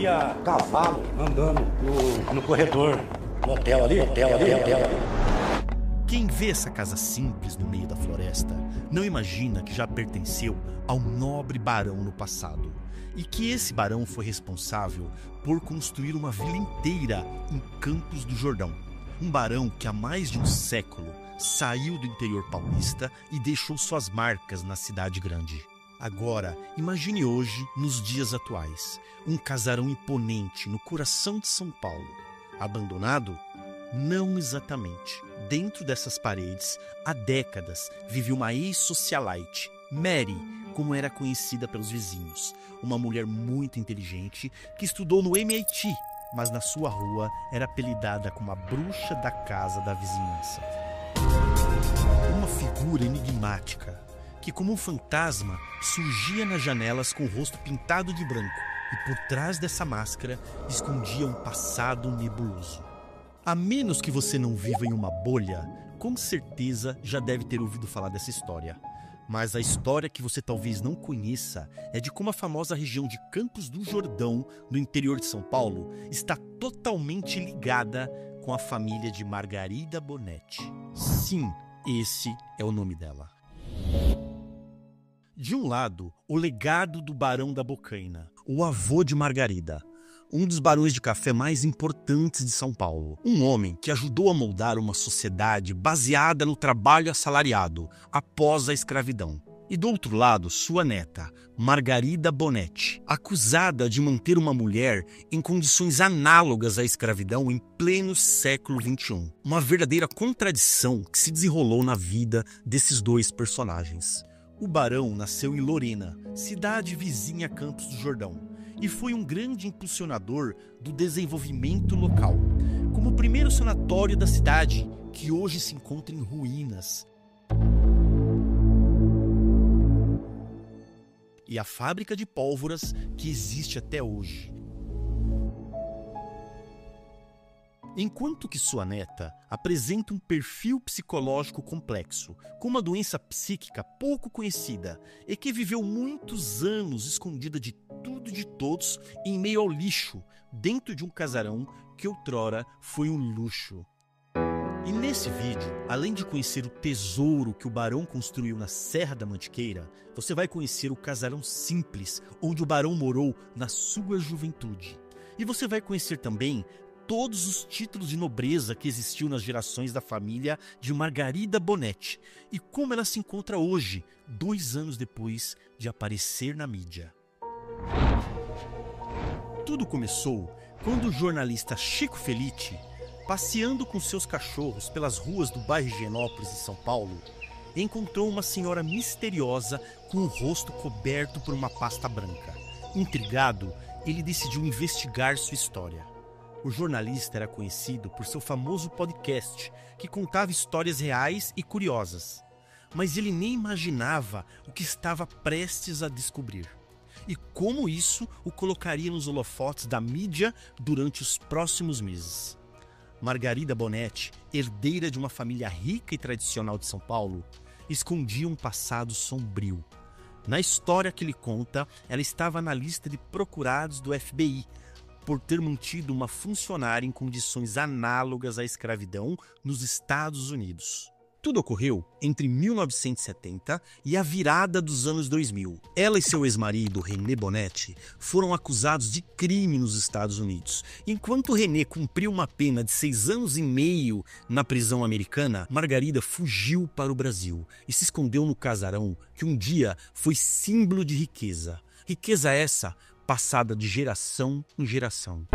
via cavalo andando no corredor, no hotel ali. Quem vê essa casa simples no meio da floresta não imagina que já pertenceu ao nobre barão no passado e que esse barão foi responsável por construir uma vila inteira em Campos do Jordão. Um barão que há mais de um século saiu do interior paulista e deixou suas marcas na cidade grande. Agora, imagine hoje, nos dias atuais, um casarão imponente no coração de São Paulo. Abandonado? Não exatamente. Dentro dessas paredes, há décadas, vivia uma ex-socialite, Mary, como era conhecida pelos vizinhos. Uma mulher muito inteligente que estudou no MIT, mas na sua rua era apelidada como a bruxa da casa da vizinhança. Uma figura enigmática, que como um fantasma surgia nas janelas com o rosto pintado de branco e por trás dessa máscara escondia um passado nebuloso. A menos que você não viva em uma bolha, com certeza já deve ter ouvido falar dessa história. Mas a história que você talvez não conheça é de como a famosa região de Campos do Jordão, no interior de São Paulo, está totalmente ligada com a família de Margarida Bonetti. Sim, esse é o nome dela. De um lado, o legado do Barão da Bocaina, o avô de Margarida, um dos barões de café mais importantes de São Paulo. Um homem que ajudou a moldar uma sociedade baseada no trabalho assalariado após a escravidão. E do outro lado, sua neta, Margarida Bonetti, acusada de manter uma mulher em condições análogas à escravidão em pleno século XXI. Uma verdadeira contradição que se desenrolou na vida desses dois personagens. O barão nasceu em Lorena, cidade vizinha a Campos do Jordão, e foi um grande impulsionador do desenvolvimento local, como o primeiro sanatório da cidade, que hoje se encontra em ruínas, e a fábrica de pólvoras que existe até hoje. Enquanto que sua neta apresenta um perfil psicológico complexo, com uma doença psíquica pouco conhecida e que viveu muitos anos escondida de tudo e de todos em meio ao lixo, dentro de um casarão que outrora foi um luxo. E nesse vídeo, além de conhecer o tesouro que o barão construiu na Serra da Mantiqueira, você vai conhecer o casarão simples onde o barão morou na sua juventude. E você vai conhecer também todos os títulos de nobreza que existiu nas gerações da família de Margarida Bonetti e como ela se encontra hoje, 2 anos depois de aparecer na mídia. Tudo começou quando o jornalista Chico Felitti, passeando com seus cachorros pelas ruas do bairro Higienópolis de São Paulo, encontrou uma senhora misteriosa com o rosto coberto por uma pasta branca. Intrigado, ele decidiu investigar sua história. O jornalista era conhecido por seu famoso podcast, que contava histórias reais e curiosas. Mas ele nem imaginava o que estava prestes a descobrir. E como isso o colocaria nos holofotes da mídia durante os próximos meses. Margarida Bonetti, herdeira de uma família rica e tradicional de São Paulo, escondia um passado sombrio. Na história que ele conta, ela estava na lista de procurados do FBI, por ter mantido uma funcionária em condições análogas à escravidão nos Estados Unidos. Tudo ocorreu entre 1970 e a virada dos anos 2000. Ela e seu ex-marido, René Bonetti, foram acusados de crime nos Estados Unidos. Enquanto René cumpriu uma pena de 6 anos e meio na prisão americana, Margarida fugiu para o Brasil e se escondeu no casarão que um dia foi símbolo de riqueza. Riqueza essa passada de geração em geração.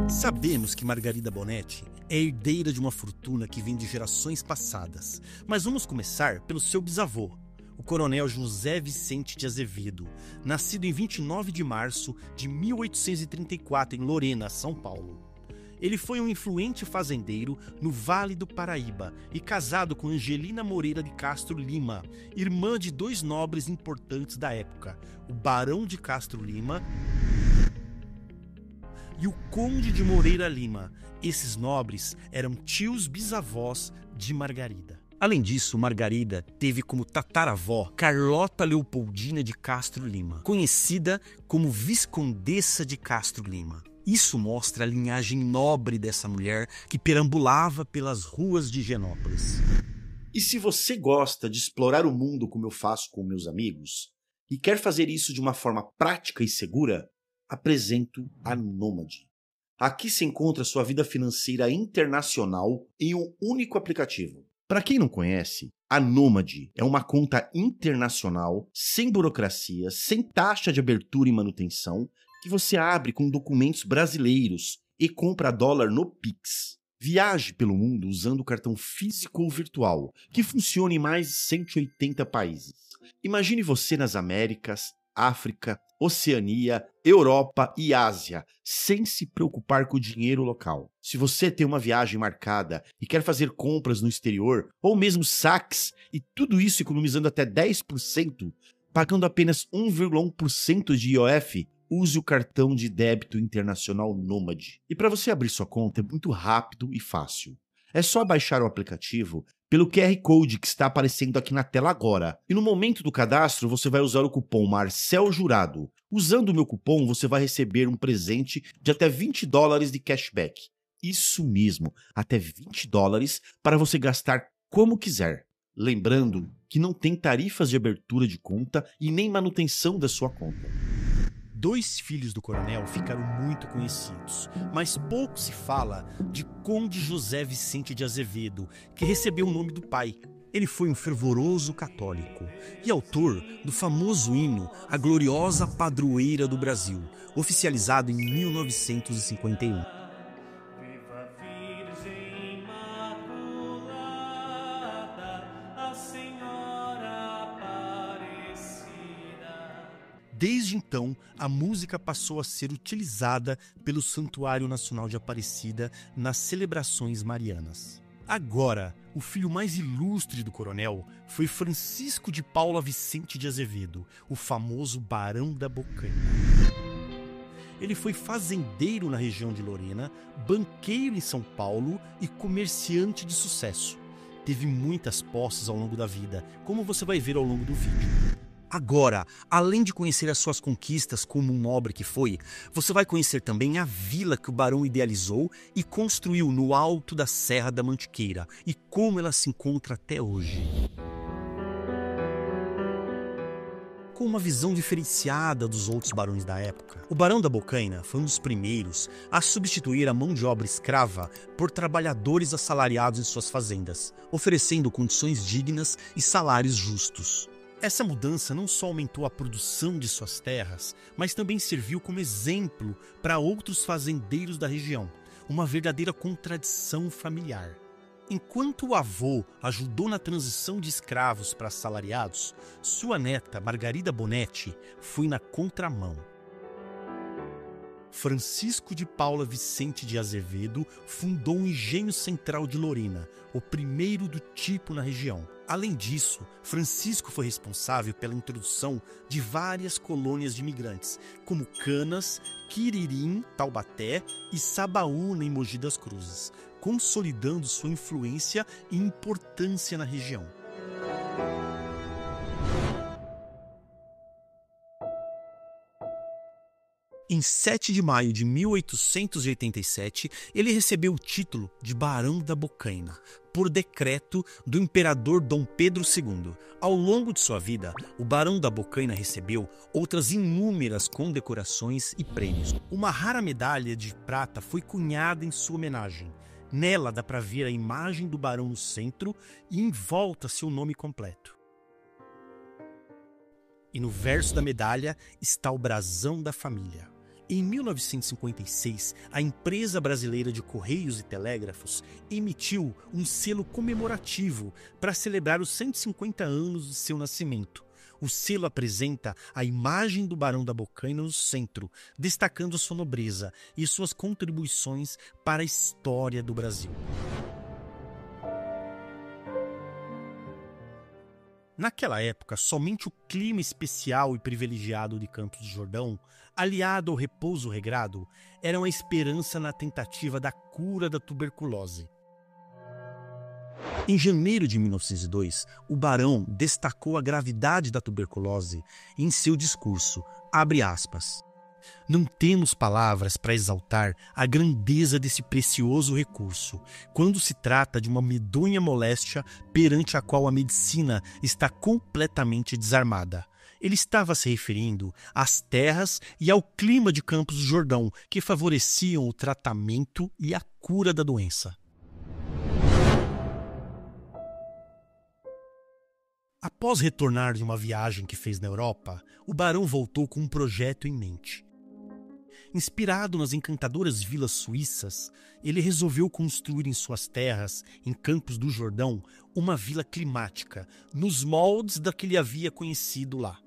Sabemos que Margarida Bonetti é herdeira de uma fortuna que vem de gerações passadas, mas vamos começar pelo seu bisavô, o coronel José Vicente de Azevedo, nascido em 29 de março de 1834 em Lorena, São Paulo. Ele foi um influente fazendeiro no Vale do Paraíba e casado com Angelina Moreira de Castro Lima, irmã de 2 nobres importantes da época, o Barão de Castro Lima e o Conde de Moreira Lima. Esses nobres eram tios bisavós de Margarida. Além disso, Margarida teve como tataravó Carlota Leopoldina de Castro Lima, conhecida como Viscondessa de Castro Lima. Isso mostra a linhagem nobre dessa mulher que perambulava pelas ruas de Higienópolis. E se você gosta de explorar o mundo como eu faço com meus amigos, e quer fazer isso de uma forma prática e segura, apresento a Nômade. Aqui se encontra sua vida financeira internacional em um único aplicativo. Para quem não conhece, a Nômade é uma conta internacional, sem burocracia, sem taxa de abertura e manutenção, que você abre com documentos brasileiros e compra dólar no Pix. Viaje pelo mundo usando o cartão físico ou virtual, que funciona em mais de 180 países. Imagine você nas Américas, África, Oceania, Europa e Ásia, sem se preocupar com o dinheiro local. Se você tem uma viagem marcada e quer fazer compras no exterior, ou mesmo saques, e tudo isso economizando até 10%, pagando apenas 1,1% de IOF, use o cartão de débito internacional Nômade. E para você abrir sua conta é muito rápido e fácil. É só baixar o aplicativo pelo QR Code que está aparecendo aqui na tela agora. E no momento do cadastro, você vai usar o cupom Marcel Jurado. Usando o meu cupom, você vai receber um presente de até $20 de cashback. Isso mesmo, até $20 para você gastar como quiser. Lembrando que não tem tarifas de abertura de conta e nem manutenção da sua conta. 2 filhos do coronel ficaram muito conhecidos, mas pouco se fala de Conde José Vicente de Azevedo, que recebeu o nome do pai. Ele foi um fervoroso católico e autor do famoso hino A Gloriosa Padroeira do Brasil, oficializado em 1951. Desde então, a música passou a ser utilizada pelo Santuário Nacional de Aparecida nas celebrações marianas. Agora, o filho mais ilustre do coronel foi Francisco de Paula Vicente de Azevedo, o famoso Barão da Bocaina. Ele foi fazendeiro na região de Lorena, banqueiro em São Paulo e comerciante de sucesso. Teve muitas posses ao longo da vida, como você vai ver ao longo do vídeo. Agora, além de conhecer as suas conquistas como um nobre que foi, você vai conhecer também a vila que o barão idealizou e construiu no alto da Serra da Mantiqueira e como ela se encontra até hoje. Com uma visão diferenciada dos outros barões da época, o Barão da Bocaina foi um dos primeiros a substituir a mão de obra escrava por trabalhadores assalariados em suas fazendas, oferecendo condições dignas e salários justos. Essa mudança não só aumentou a produção de suas terras, mas também serviu como exemplo para outros fazendeiros da região, uma verdadeira contradição familiar. Enquanto o avô ajudou na transição de escravos para assalariados, sua neta, Margarida Bonetti, foi na contramão. Francisco de Paula Vicente de Azevedo fundou o Engenho Central de Lorena, o primeiro do tipo na região. Além disso, Francisco foi responsável pela introdução de várias colônias de imigrantes, como Canas, Quiririm, Taubaté e Sabaúna em Mogi das Cruzes, consolidando sua influência e importância na região. Em 7 de maio de 1887, ele recebeu o título de Barão da Bocaina, por decreto do imperador Dom Pedro II. Ao longo de sua vida, o Barão da Bocaina recebeu outras inúmeras condecorações e prêmios. Uma rara medalha de prata foi cunhada em sua homenagem. Nela dá para ver a imagem do barão no centro e em volta seu nome completo. E no verso da medalha está o brasão da família. Em 1956, a empresa brasileira de Correios e Telégrafos emitiu um selo comemorativo para celebrar os 150 anos de seu nascimento. O selo apresenta a imagem do Barão da Bocaina no centro, destacando sua nobreza e suas contribuições para a história do Brasil. Naquela época, somente o clima especial e privilegiado de Campos do Jordão, aliado ao repouso regrado, era uma esperança na tentativa da cura da tuberculose. Em janeiro de 1902, o barão destacou a gravidade da tuberculose em seu discurso, abre aspas, "Não temos palavras para exaltar a grandeza desse precioso recurso, quando se trata de uma medonha moléstia perante a qual a medicina está completamente desarmada." Ele estava se referindo às terras e ao clima de Campos do Jordão, que favoreciam o tratamento e a cura da doença. Após retornar de uma viagem que fez na Europa, o barão voltou com um projeto em mente. Inspirado nas encantadoras vilas suíças, ele resolveu construir em suas terras, em Campos do Jordão, uma vila climática, nos moldes da que ele havia conhecido lá.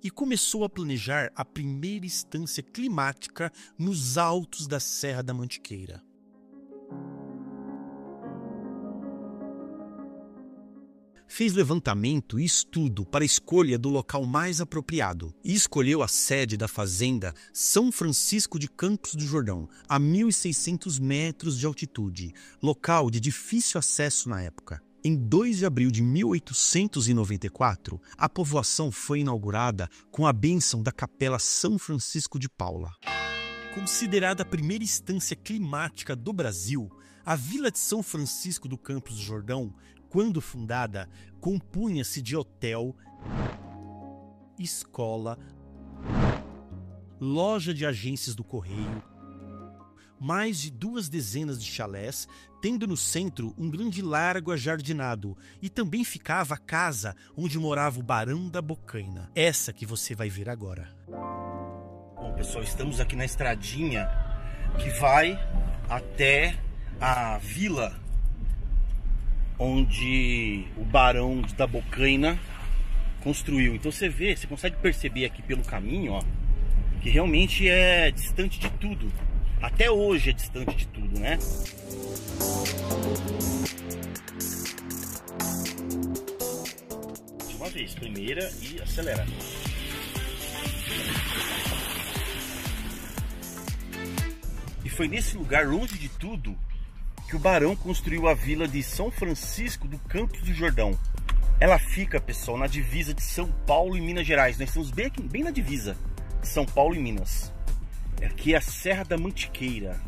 E começou a planejar a primeira estância climática nos altos da Serra da Mantiqueira. Fez levantamento e estudo para a escolha do local mais apropriado e escolheu a sede da fazenda São Francisco de Campos do Jordão, a 1.600 metros de altitude, local de difícil acesso na época. Em 2 de abril de 1894, a povoação foi inaugurada com a bênção da Capela São Francisco de Paula. Considerada a primeira estância climática do Brasil, a Vila de São Francisco do Campos do Jordão, quando fundada, compunha-se de hotel, escola, loja de agências do correio, mais de 2 dezenas de chalés, tendo no centro um grande largo ajardinado, e também ficava a casa onde morava o Barão da Bocaina, essa que você vai ver agora. Bom, pessoal, estamos aqui na estradinha que vai até a vila onde o Barão da Bocaina construiu. Então você consegue perceber aqui pelo caminho, ó, que realmente é distante de tudo. Até hoje é distante de tudo, né? De uma vez, primeira e acelera. E foi nesse lugar, longe de tudo, que o barão construiu a vila de São Francisco do Campos do Jordão. Ela fica, pessoal, na divisa de São Paulo e Minas Gerais. Nós estamos bem aqui, bem na divisa de São Paulo e Minas. Aqui é a Serra da Mantiqueira.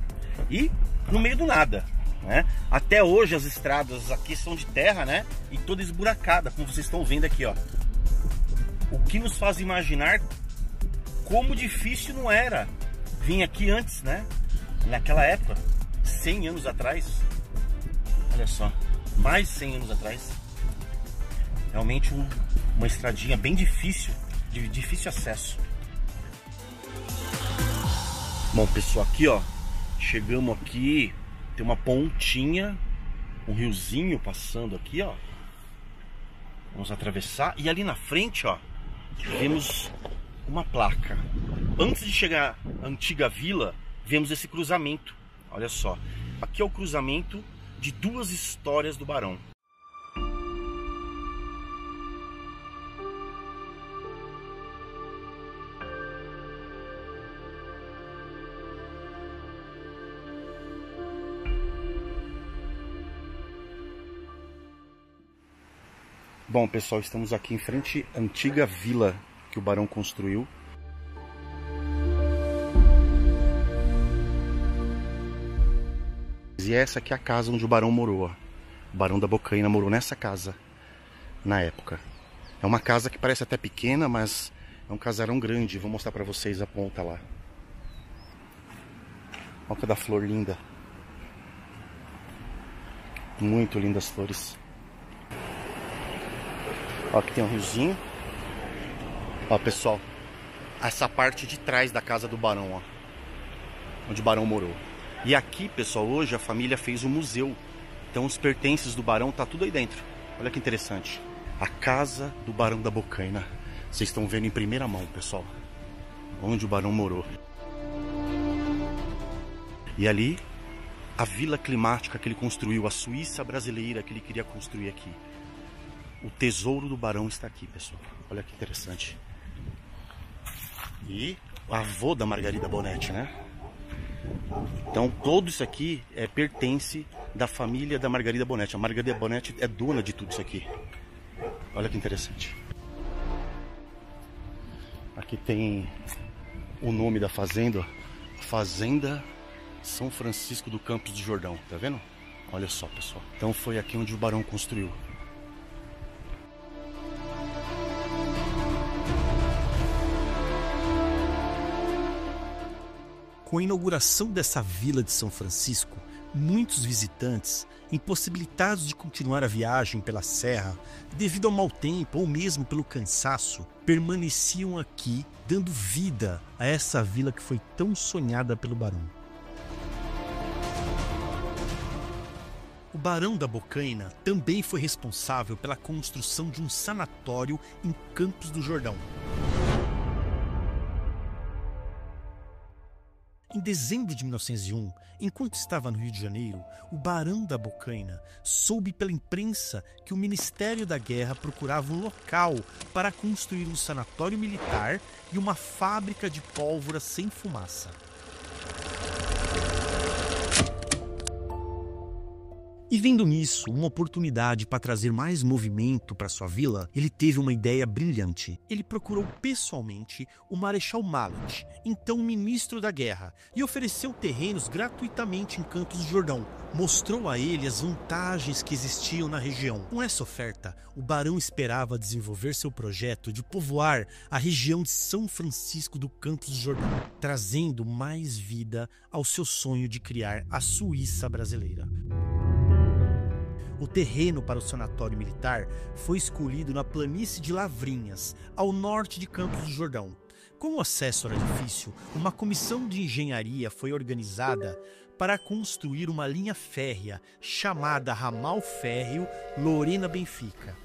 E no meio do nada, né? Até hoje as estradas aqui são de terra, né? E toda esburacada, como vocês estão vendo aqui, ó. O que nos faz imaginar como difícil não era vir aqui antes, né? Naquela época, 100 anos atrás. Olha só, mais de 100 anos atrás. Realmente uma estradinha bem difícil, de difícil acesso. Bom, pessoal, aqui ó, chegamos aqui, tem uma pontinha, um riozinho passando aqui, ó. Vamos atravessar e ali na frente, ó, vemos uma placa. Antes de chegar à antiga vila, vemos esse cruzamento. Olha só, aqui é o cruzamento de 2 histórias do Barão. Bom, pessoal, estamos aqui em frente à antiga vila que o Barão construiu. E essa aqui é a casa onde o Barão morou, ó. O Barão da Bocaina morou nessa casa na época. É uma casa que parece até pequena, mas é um casarão grande. Vou mostrar pra vocês a ponta lá. Olha cada flor linda. Muito lindas as flores. Ó, aqui tem um riozinho. Ó, pessoal, essa parte de trás da casa do Barão, ó, onde o Barão morou. E aqui, pessoal, hoje a família fez um museu. Então os pertences do Barão tá tudo aí dentro. Olha que interessante. A casa do Barão da Bocaina. Vocês estão vendo em primeira mão, pessoal, onde o Barão morou. E ali, a vila climática que ele construiu, a Suíça brasileira que ele queria construir aqui. O tesouro do Barão está aqui, pessoal. Olha que interessante. E o avô da Margarida Bonetti, né? Então tudo isso aqui pertence da família da Margarida Bonetti. A Margarida Bonetti é dona de tudo isso aqui. Olha que interessante. Aqui tem o nome da fazenda, Fazenda São Francisco do Campos do Jordão, tá vendo? Olha só, pessoal. Então foi aqui onde o barão construiu. Com a inauguração dessa vila de São Francisco, muitos visitantes, impossibilitados de continuar a viagem pela serra, devido ao mau tempo ou mesmo pelo cansaço, permaneciam aqui, dando vida a essa vila que foi tão sonhada pelo barão. O barão da Bocaina também foi responsável pela construção de um sanatório em Campos do Jordão. Em dezembro de 1901, enquanto estava no Rio de Janeiro, o barão da Bocaina soube pela imprensa que o Ministério da Guerra procurava um local para construir um sanatório militar e uma fábrica de pólvora sem fumaça. E vendo nisso uma oportunidade para trazer mais movimento para sua vila, ele teve uma ideia brilhante. Ele procurou pessoalmente o Marechal Mallet, então ministro da Guerra, e ofereceu terrenos gratuitamente em Campos do Jordão. Mostrou a ele as vantagens que existiam na região. Com essa oferta, o barão esperava desenvolver seu projeto de povoar a região de São Francisco do Campos do Jordão, trazendo mais vida ao seu sonho de criar a Suíça brasileira. O terreno para o sanatório militar foi escolhido na planície de Lavrinhas, ao norte de Campos do Jordão. Como o acesso era difícil, uma comissão de engenharia foi organizada para construir uma linha férrea chamada Ramal Férreo Lorena Benfica.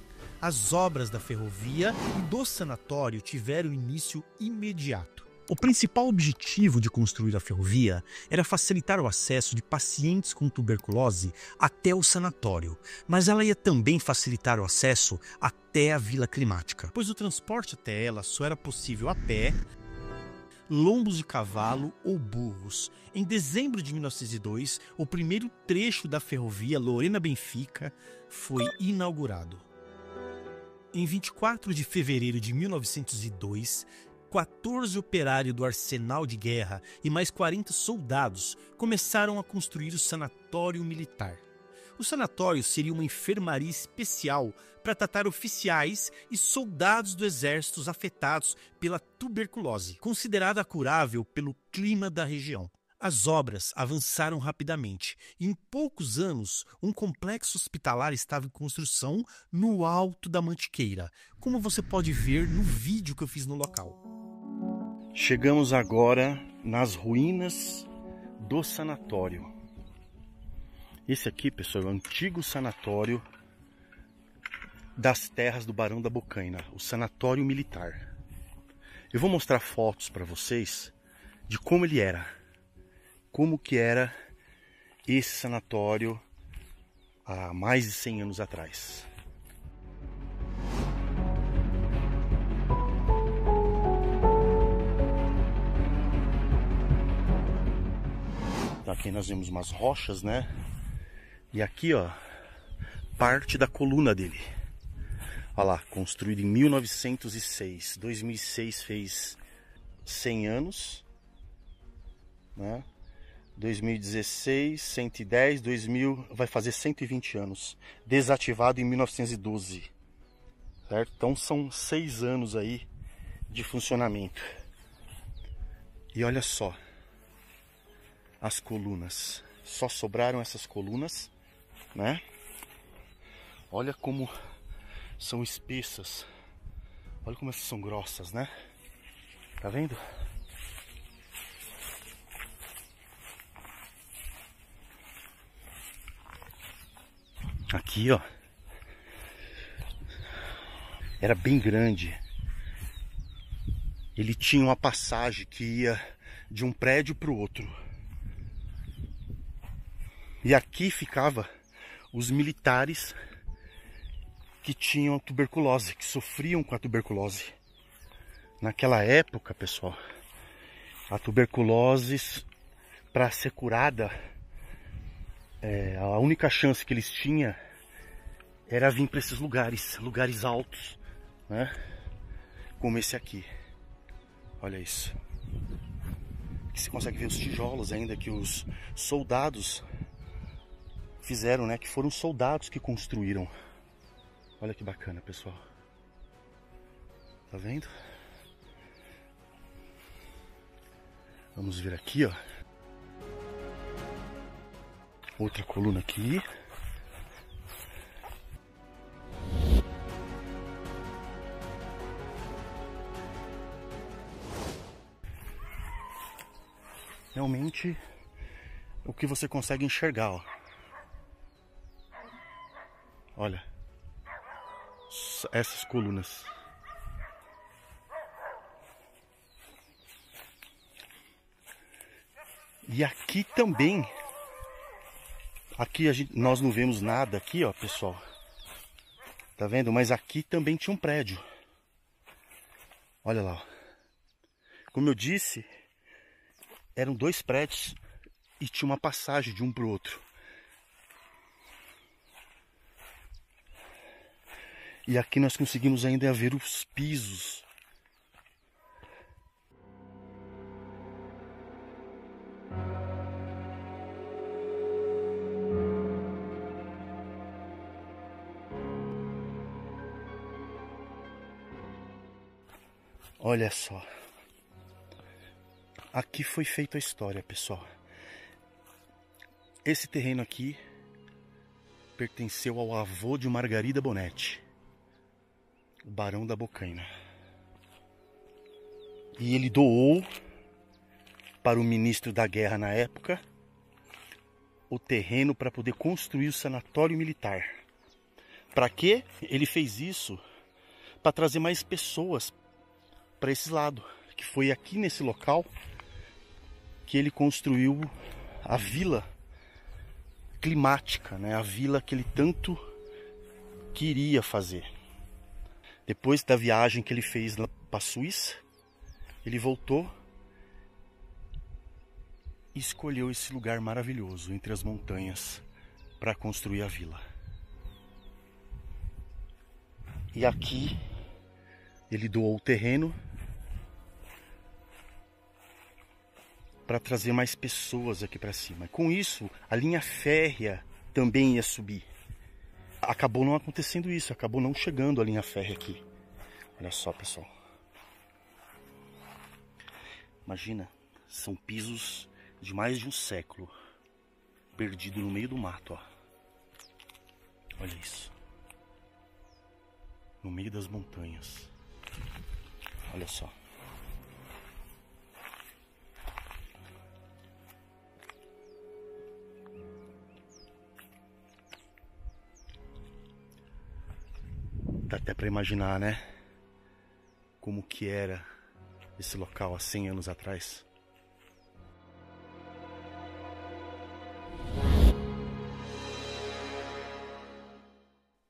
As obras da ferrovia e do sanatório tiveram início imediato. O principal objetivo de construir a ferrovia era facilitar o acesso de pacientes com tuberculose até o sanatório, mas ela ia também facilitar o acesso até a Vila Climática, pois o transporte até ela só era possível a pé, lombos de cavalo ou burros. Em dezembro de 1902, o primeiro trecho da ferrovia Lorena Benfica foi inaugurado. Em 24 de fevereiro de 1902, 14 operários do arsenal de guerra e mais 40 soldados começaram a construir o sanatório militar. O sanatório seria uma enfermaria especial para tratar oficiais e soldados do exército afetados pela tuberculose, considerada curável pelo clima da região. As obras avançaram rapidamente e em poucos anos um complexo hospitalar estava em construção no alto da Mantiqueira, como você pode ver no vídeo que eu fiz no local. Chegamos agora nas ruínas do sanatório. Esse aqui, pessoal, é o antigo sanatório das terras do Barão da Bocaina, o sanatório militar. Eu vou mostrar fotos para vocês de como ele era, como que era esse sanatório há mais de 100 anos atrás. Aqui nós vemos umas rochas, né? E aqui, ó, parte da coluna dele. Olha lá, construído em 1906. 2006 fez 100 anos, né? 2016, 110, 2000 vai fazer 120 anos. Desativado em 1912, certo? Então são 6 anos aí de funcionamento. E olha só. As colunas, só sobraram essas colunas, né? Olha como são espessas, olha como essas são grossas, né? Tá vendo? Aqui, ó, era bem grande. Ele tinha uma passagem que ia de um prédio para o outro. E aqui ficava os militares que tinham tuberculose, que sofriam com a tuberculose. Naquela época, pessoal, a tuberculose para ser curada, a única chance que eles tinham era vir para esses lugares altos, né? Como esse aqui. Olha isso. Aqui você consegue ver os tijolos ainda que os soldados fizeram, né? Que foram soldados que construíram. Olha que bacana, pessoal. Tá vendo? Vamos ver aqui, ó. Outra coluna aqui. Realmente, o que você consegue enxergar, ó. Olha. Essas colunas. E aqui também. Aqui nós não vemos nada aqui, ó, pessoal. Tá vendo? Mas aqui também tinha um prédio. Olha lá, ó. Como eu disse, eram 2 prédios e tinha uma passagem de um para o outro. E aqui nós conseguimos ainda ver os pisos. Olha só. Aqui foi feita a história, pessoal. Esse terreno aqui pertenceu ao avô de Margarida Bonetti, o Barão da Bocaina. E ele doou para o ministro da guerra na época o terreno para poder construir o sanatório militar. Para quê? Ele fez isso para trazer mais pessoas para esse lado, que foi aqui nesse local que ele construiu a vila climática, né? A vila que ele tanto queria fazer. Depois da viagem que ele fez para a Suíça, ele voltou e escolheu esse lugar maravilhoso entre as montanhas para construir a vila. E aqui ele doou o terreno para trazer mais pessoas aqui para cima. Com isso, a linha férrea também ia subir. Acabou não acontecendo isso, acabou não chegando a linha férrea aqui. Olha só, pessoal. Imagina, são pisos de mais de um século, perdido no meio do mato, ó. Olha isso. No meio das montanhas. Olha só. Dá até para imaginar, né? Como que era esse local há 100 anos atrás.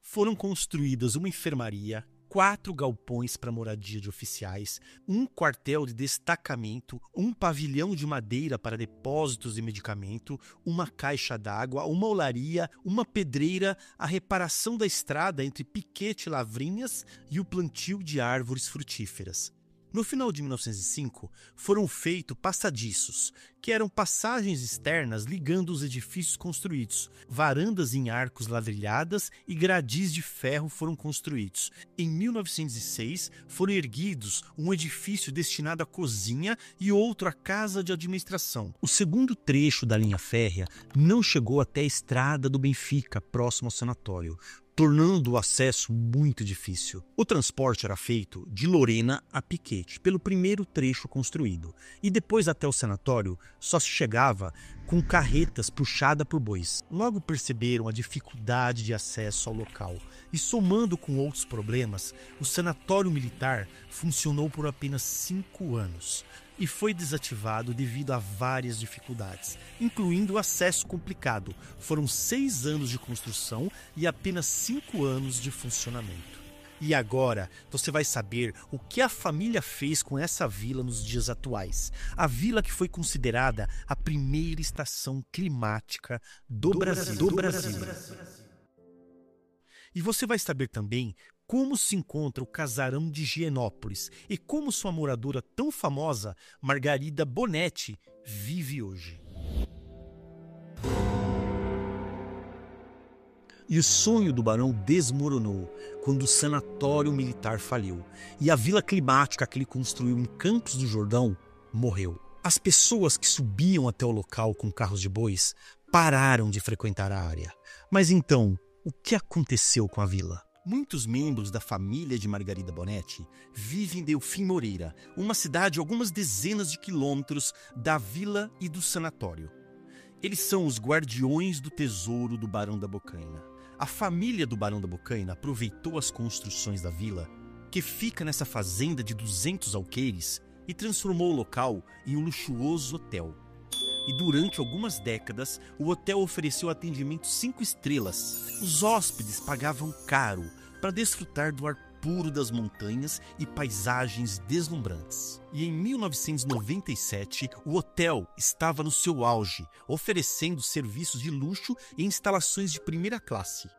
Foram construídas uma enfermaria, 4 galpões para moradia de oficiais, um quartel de destacamento, um pavilhão de madeira para depósitos de medicamento, uma caixa d'água, uma olaria, uma pedreira, a reparação da estrada entre Piquete e Lavrinhas e o plantio de árvores frutíferas. No final de 1905, foram feitos passadiços, que eram passagens externas ligando os edifícios construídos. Varandas em arcos ladrilhadas e gradis de ferro foram construídos. Em 1906, foram erguidos um edifício destinado à cozinha e outro à casa de administração. O segundo trecho da linha férrea não chegou até a estrada do Benfica, próximo ao sanatório, tornando o acesso muito difícil. O transporte era feito de Lorena a Piquete, pelo primeiro trecho construído, e depois até o sanatório só se chegava com carretas puxadas por bois. Logo perceberam a dificuldade de acesso ao local, e somando com outros problemas, o sanatório militar funcionou por apenas 5 anos. E foi desativado devido a várias dificuldades, incluindo o acesso complicado. Foram 6 anos de construção e apenas 5 anos de funcionamento. E agora você vai saber o que a família fez com essa vila nos dias atuais. A vila que foi considerada a primeira estação climática do Brasil. E você vai saber também como se encontra o casarão de Higienópolis e como sua moradora tão famosa, Margarida Bonetti, vive hoje. E o sonho do barão desmoronou quando o sanatório militar faliu e a vila climática que ele construiu em Campos do Jordão morreu. As pessoas que subiam até o local com carros de bois pararam de frequentar a área. Mas então, o que aconteceu com a vila? Muitos membros da família de Margarida Bonetti vivem em Delfim Moreira, uma cidade a algumas dezenas de quilômetros da vila e do sanatório. Eles são os guardiões do tesouro do Barão da Bocaina. A família do Barão da Bocaina aproveitou as construções da vila, que fica nessa fazenda de 200 alqueires, e transformou o local em um luxuoso hotel. E durante algumas décadas, o hotel ofereceu atendimento 5 estrelas. Os hóspedes pagavam caro para desfrutar do ar puro das montanhas e paisagens deslumbrantes. E em 1997, o hotel estava no seu auge, oferecendo serviços de luxo e instalações de primeira classe.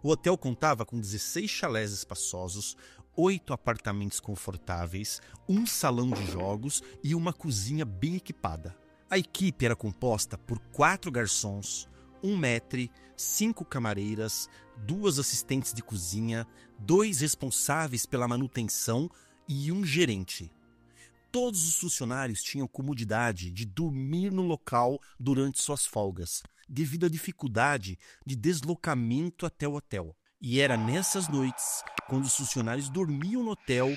O hotel contava com 16 chalés espaçosos, 8 apartamentos confortáveis, um salão de jogos e uma cozinha bem equipada. A equipe era composta por 4 garçons, 1 maître, 5 camareiras, 2 assistentes de cozinha, 2 responsáveis pela manutenção e um gerente. Todos os funcionários tinham comodidade de dormir no local durante suas folgas, devido à dificuldade de deslocamento até o hotel. E era nessas noites, quando os funcionários dormiam no hotel,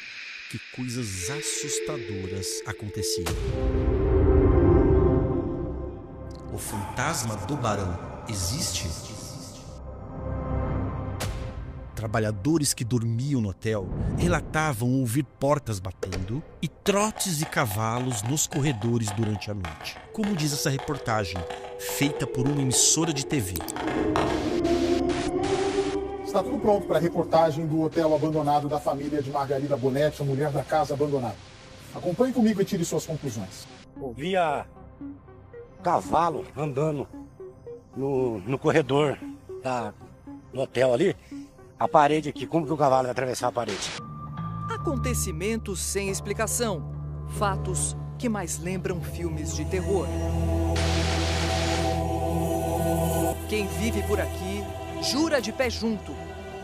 que coisas assustadoras aconteciam. O fantasma do barão existe? Trabalhadores que dormiam no hotel relatavam ouvir portas batendo e trotes de cavalos nos corredores durante a noite. Como diz essa reportagem, feita por uma emissora de TV. Está tudo pronto para a reportagem do hotel abandonado da família de Margarida Bonetti, a mulher da casa abandonada. Acompanhe comigo e tire suas conclusões. Ouvia cavalo andando no corredor do hotel ali. A parede aqui, como que o cavalo vai atravessar a parede? Acontecimentos sem explicação. Fatos que mais lembram filmes de terror. Quem vive por aqui jura de pé junto.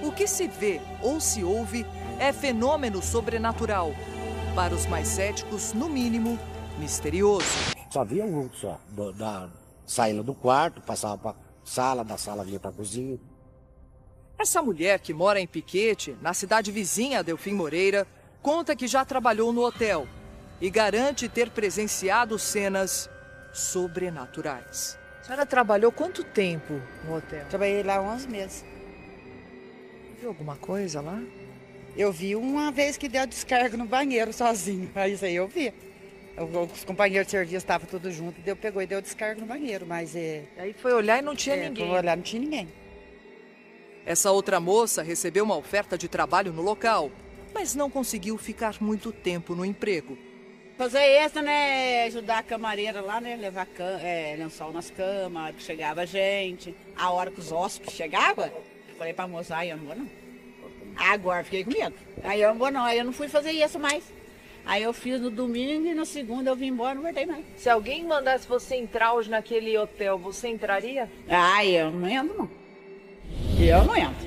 O que se vê ou se ouve é fenômeno sobrenatural. Para os mais céticos, no mínimo, misterioso. Só via um só, saindo do quarto, passava para sala, da sala vinha para a cozinha. Essa mulher que mora em Piquete, na cidade vizinha Delfim Moreira, conta que já trabalhou no hotel e garante ter presenciado cenas sobrenaturais. A senhora trabalhou quanto tempo no hotel? Trabalhei lá 11 meses. Viu alguma coisa lá? Eu vi uma vez que deu descarga no banheiro sozinho. Isso aí eu vi. Os companheiros de serviço estavam todos juntos, pegou e deu descarga no banheiro, mas... Aí foi olhar e não tinha ninguém. Foi olhar, não tinha ninguém. Essa outra moça recebeu uma oferta de trabalho no local, mas não conseguiu ficar muito tempo no emprego. Fazer extra, né? Ajudar a camareira lá, né? Levar lençol nas camas, chegava gente. A hora que os hóspedes chegavam, eu falei pra moça, eu não vou não. Agora fiquei com medo. Aí eu não vou não, aí eu não fui fazer isso mais. Aí eu fiz no domingo e na segunda eu vim embora, não voltei mais. Se alguém mandasse você entrar hoje naquele hotel, você entraria? Eu não entro não. Eu não entro.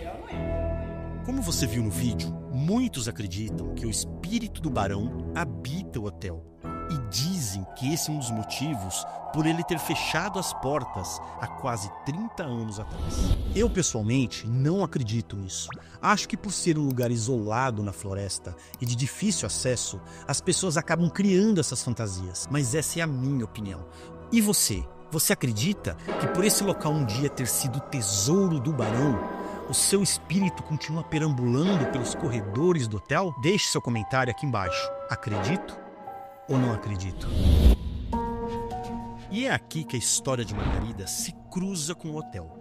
Como você viu no vídeo, muitos acreditam que o espírito do barão habita o hotel. E dizem que esse é um dos motivos por ele ter fechado as portas há quase 30 anos atrás. Eu, pessoalmente, não acredito nisso. Acho que por ser um lugar isolado na floresta e de difícil acesso, as pessoas acabam criando essas fantasias. Mas essa é a minha opinião. E você? Você acredita que por esse local um dia ter sido o tesouro do barão, o seu espírito continua perambulando pelos corredores do hotel? Deixe seu comentário aqui embaixo. Acredito ou não acredito? E é aqui que a história de Margarida se cruza com o hotel.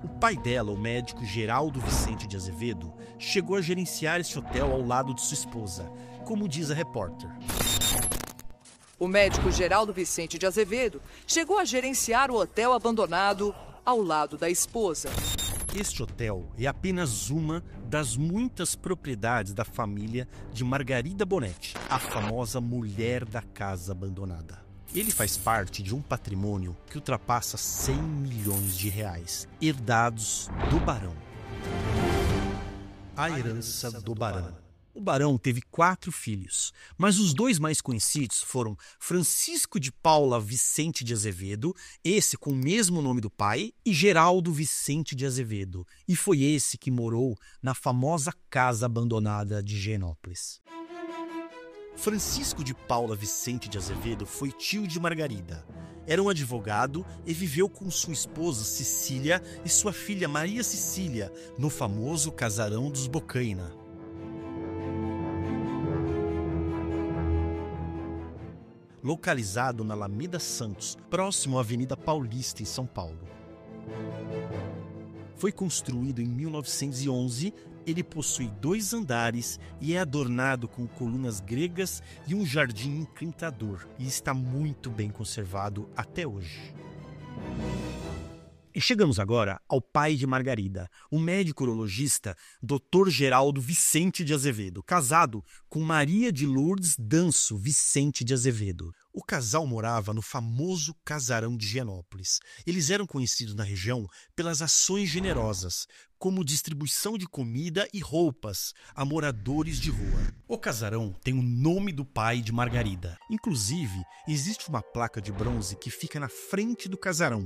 O pai dela, o médico Geraldo Vicente de Azevedo, chegou a gerenciar esse hotel ao lado de sua esposa, como diz a repórter. O médico Geraldo Vicente de Azevedo chegou a gerenciar o hotel abandonado ao lado da esposa. Este hotel é apenas uma das muitas propriedades da família de Margarida Bonetti, a famosa mulher da casa abandonada. Ele faz parte de um patrimônio que ultrapassa 100 milhões de reais, herdados do barão. A herança do barão. O barão teve 4 filhos, mas os 2 mais conhecidos foram Francisco de Paula Vicente de Azevedo, esse com o mesmo nome do pai, e Geraldo Vicente de Azevedo. E foi esse que morou na famosa casa abandonada de Higienópolis. Francisco de Paula Vicente de Azevedo foi tio de Margarida. Era um advogado e viveu com sua esposa Cecília e sua filha Maria Cecília no famoso casarão dos Bocaina. Localizado na Alameda Santos, próximo à Avenida Paulista, em São Paulo. Foi construído em 1911, ele possui 2 andares e é adornado com colunas gregas e um jardim encantador, e está muito bem conservado até hoje. E chegamos agora ao pai de Margarida, o médico urologista Dr. Geraldo Vicente de Azevedo, casado com Maria de Lourdes Danço Vicente de Azevedo. O casal morava no famoso casarão de Higienópolis. Eles eram conhecidos na região pelas ações generosas, como distribuição de comida e roupas a moradores de rua. O casarão tem o nome do pai de Margarida. Inclusive, existe uma placa de bronze que fica na frente do casarão,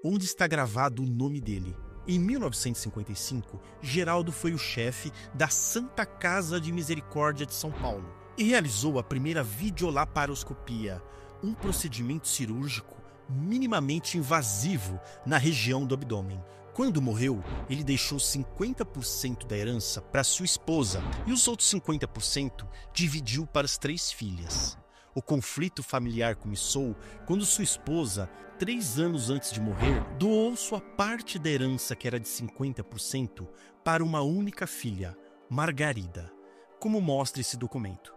onde está gravado o nome dele. Em 1955, Geraldo foi o chefe da Santa Casa de Misericórdia de São Paulo e realizou a primeira videolaparoscopia, um procedimento cirúrgico minimamente invasivo na região do abdômen. Quando morreu, ele deixou 50% da herança para sua esposa e os outros 50% dividiu para as 3 filhas. O conflito familiar começou quando sua esposa, 3 anos antes de morrer, doou sua parte da herança, que era de 50%, para uma única filha, Margarida, como mostra esse documento.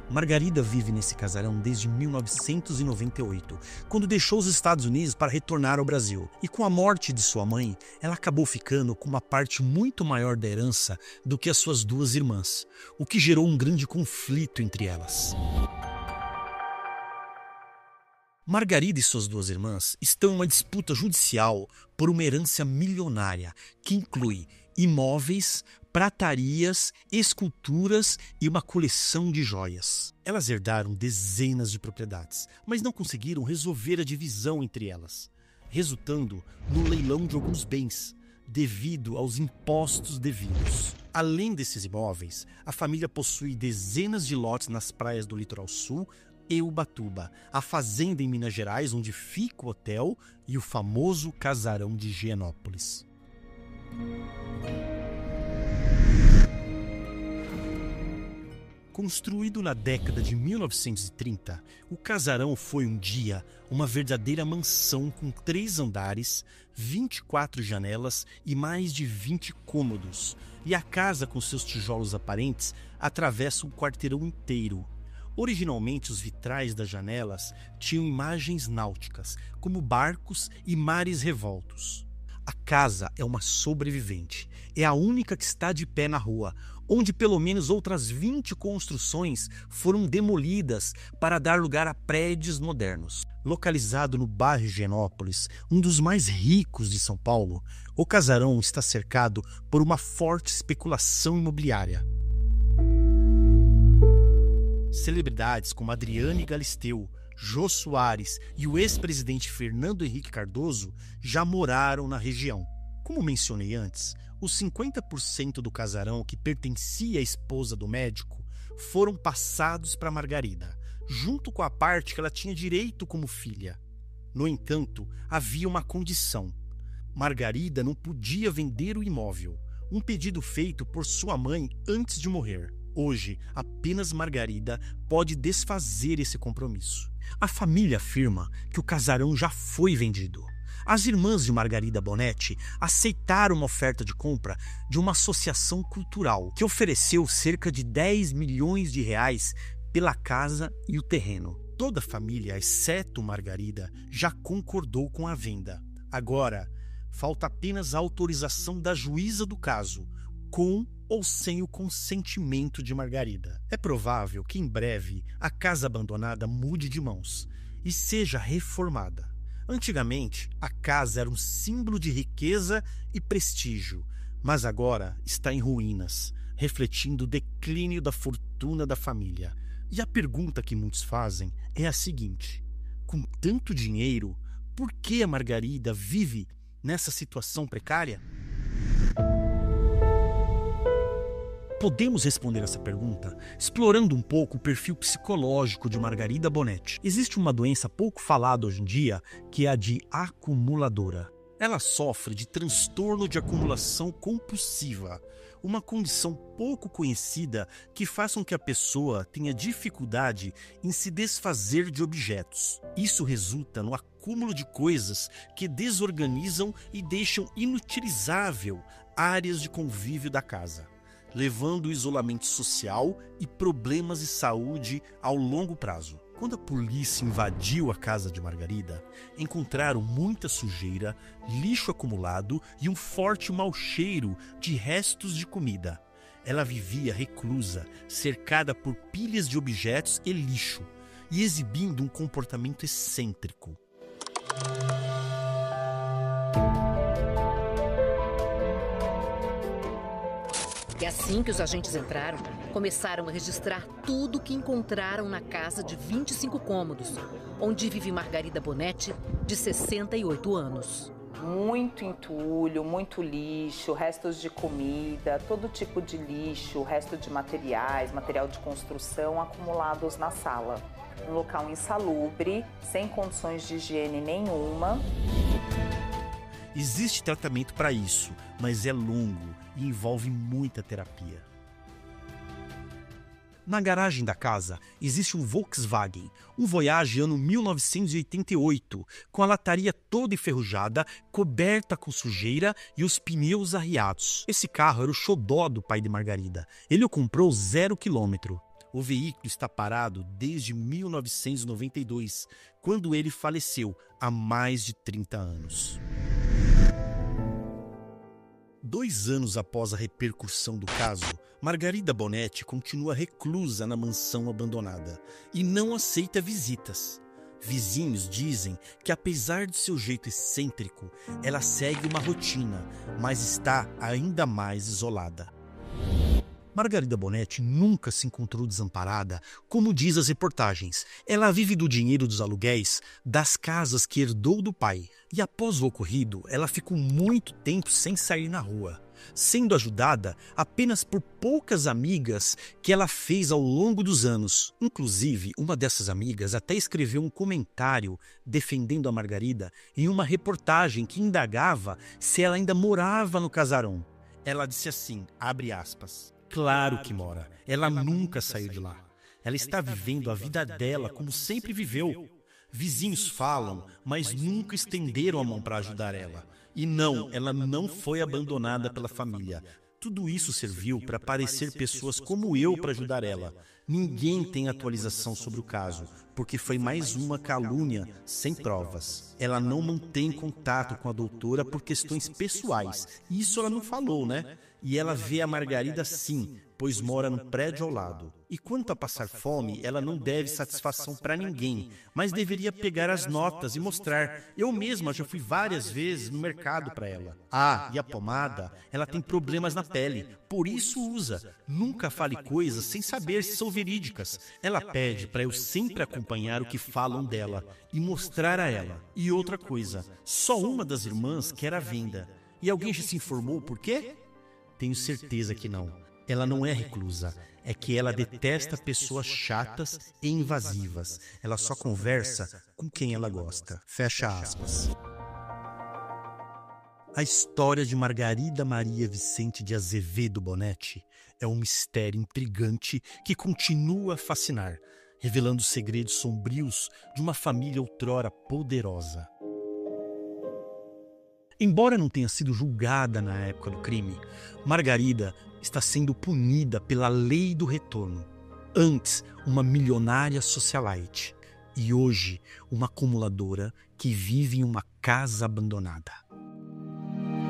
Margarida vive nesse casarão desde 1998, quando deixou os Estados Unidos para retornar ao Brasil. E com a morte de sua mãe, ela acabou ficando com uma parte muito maior da herança do que as suas 2 irmãs, o que gerou um grande conflito entre elas. Margarida e suas 2 irmãs estão em uma disputa judicial por uma herança milionária, que inclui imóveis, pratarias, esculturas e uma coleção de joias. Elas herdaram dezenas de propriedades, mas não conseguiram resolver a divisão entre elas, resultando no leilão de alguns bens, devido aos impostos devidos. Além desses imóveis, a família possui dezenas de lotes nas praias do litoral sul e Ubatuba, a fazenda em Minas Gerais, onde fica o hotel, e o famoso casarão de Higienópolis. Construído na década de 1930, o casarão foi um dia uma verdadeira mansão com 3 andares, 24 janelas e mais de 20 cômodos. E a casa, com seus tijolos aparentes, atravessa um quarteirão inteiro. Originalmente, os vitrais das janelas tinham imagens náuticas, como barcos e mares revoltos. A casa é uma sobrevivente. É a única que está de pé na rua, onde pelo menos outras 20 construções foram demolidas para dar lugar a prédios modernos. Localizado no bairro Higienópolis, um dos mais ricos de São Paulo, o casarão está cercado por uma forte especulação imobiliária. Celebridades como Adriane Galisteu, Jô Soares e o ex-presidente Fernando Henrique Cardoso já moraram na região. Como mencionei antes, os 50% do casarão que pertencia à esposa do médico foram passados para Margarida, junto com a parte que ela tinha direito como filha. No entanto, havia uma condição. Margarida não podia vender o imóvel. um pedido feito por sua mãe antes de morrer. Hoje, apenas Margarida pode desfazer esse compromisso. A família afirma que o casarão já foi vendido. As irmãs de Margarida Bonetti aceitaram uma oferta de compra de uma associação cultural que ofereceu cerca de 10 milhões de reais pela casa e o terreno. Toda a família, exceto Margarida, já concordou com a venda. Agora, falta apenas a autorização da juíza do caso, com ou sem o consentimento de Margarida. É provável que em breve a casa abandonada mude de mãos e seja reformada. Antigamente, a casa era um símbolo de riqueza e prestígio, mas agora está em ruínas, refletindo o declínio da fortuna da família. E a pergunta que muitos fazem é a seguinte: com tanto dinheiro, por que a Margarida vive nessa situação precária? Podemos responder essa pergunta explorando um pouco o perfil psicológico de Margarida Bonetti. Existe uma doença pouco falada hoje em dia, que é a de acumuladora. Ela sofre de transtorno de acumulação compulsiva, uma condição pouco conhecida que faz com que a pessoa tenha dificuldade em se desfazer de objetos. Isso resulta no acúmulo de coisas que desorganizam e deixam inutilizável áreas de convívio da casa, levando o isolamento social e problemas de saúde ao longo prazo. Quando a polícia invadiu a casa de Margarida, encontraram muita sujeira, lixo acumulado e um forte mau cheiro de restos de comida. Ela vivia reclusa, cercada por pilhas de objetos e lixo, e exibindo um comportamento excêntrico. E assim que os agentes entraram, começaram a registrar tudo o que encontraram na casa de 25 cômodos, onde vive Margarida Bonetti, de 68 anos. Muito entulho, muito lixo, restos de comida, todo tipo de lixo, resto de materiais, material de construção acumulados na sala. Um local insalubre, sem condições de higiene nenhuma. Existe tratamento para isso, mas é longo e envolve muita terapia. Na garagem da casa existe um Volkswagen, um Voyage ano 1988, com a lataria toda enferrujada, coberta com sujeira e os pneus arriados. Esse carro era o xodó do pai de Margarida. Ele o comprou 0 km. O veículo está parado desde 1992, quando ele faleceu, há mais de 30 anos. 2 anos após a repercussão do caso, Margarida Bonetti continua reclusa na mansão abandonada e não aceita visitas. Vizinhos dizem que, apesar de seu jeito excêntrico, ela segue uma rotina, mas está ainda mais isolada. Margarida Bonetti nunca se encontrou desamparada, como diz as reportagens. Ela vive do dinheiro dos aluguéis das casas que herdou do pai. E após o ocorrido, ela ficou muito tempo sem sair na rua, sendo ajudada apenas por poucas amigas que ela fez ao longo dos anos. Inclusive, uma dessas amigas até escreveu um comentário defendendo a Margarida em uma reportagem que indagava se ela ainda morava no casarão. Ela disse assim, abre aspas: claro que mora. Ela nunca saiu de lá. Ela está vivendo a vida dela como sempre viveu. Vizinhos falam, mas nunca estenderam a mão para ajudar ela. E não, ela não foi abandonada pela família. Tudo isso serviu para aparecer pessoas como eu para ajudar ela. Ninguém tem atualização sobre o caso, porque foi mais uma calúnia sem provas. Ela não mantém contato com a doutora por questões pessoais. Isso ela não falou, né? E ela vê a Margarida sim, pois mora no prédio ao lado. E quanto a passar fome, ela não deve satisfação para ninguém, mas deveria pegar as notas e mostrar. Eu mesma já fui várias vezes no mercado para ela. Ah, e a pomada? Ela tem problemas na pele, por isso usa. Nunca fale coisas sem saber se são verídicas. Ela pede para eu sempre acompanhar o que falam dela e mostrar a ela. E outra coisa, só uma das irmãs quer a venda. E alguém já se informou por quê? Tenho certeza que não. Ela não é reclusa. É que ela detesta pessoas chatas e invasivas. Ela só conversa com quem ela gosta. Fecha aspas. A história de Margarida Maria Vicente de Azevedo Bonetti é um mistério intrigante que continua a fascinar, revelando segredos sombrios de uma família outrora poderosa. Embora não tenha sido julgada na época do crime, Margarida está sendo punida pela lei do retorno. Antes, uma milionária socialite e hoje, uma acumuladora que vive em uma casa abandonada.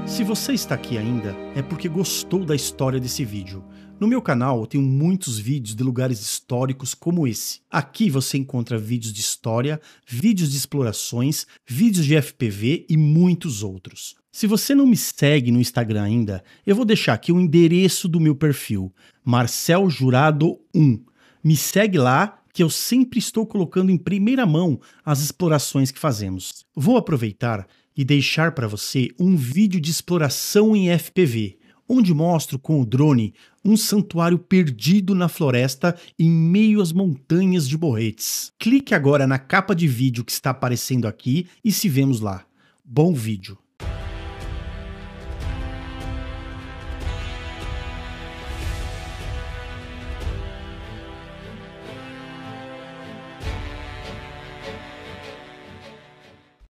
Se você está aqui ainda, é porque gostou da história desse vídeo. No meu canal eu tenho muitos vídeos de lugares históricos como esse. Aqui você encontra vídeos de história, vídeos de explorações, vídeos de FPV e muitos outros. Se você não me segue no Instagram ainda, eu vou deixar aqui o endereço do meu perfil, Marcel Jurado 1. Me segue lá que eu sempre estou colocando em primeira mão as explorações que fazemos. Vou aproveitar e deixar para você um vídeo de exploração em FPV, onde mostro com o drone um santuário perdido na floresta em meio às montanhas de Borretes. Clique agora na capa de vídeo que está aparecendo aqui e se vemos lá. Bom vídeo!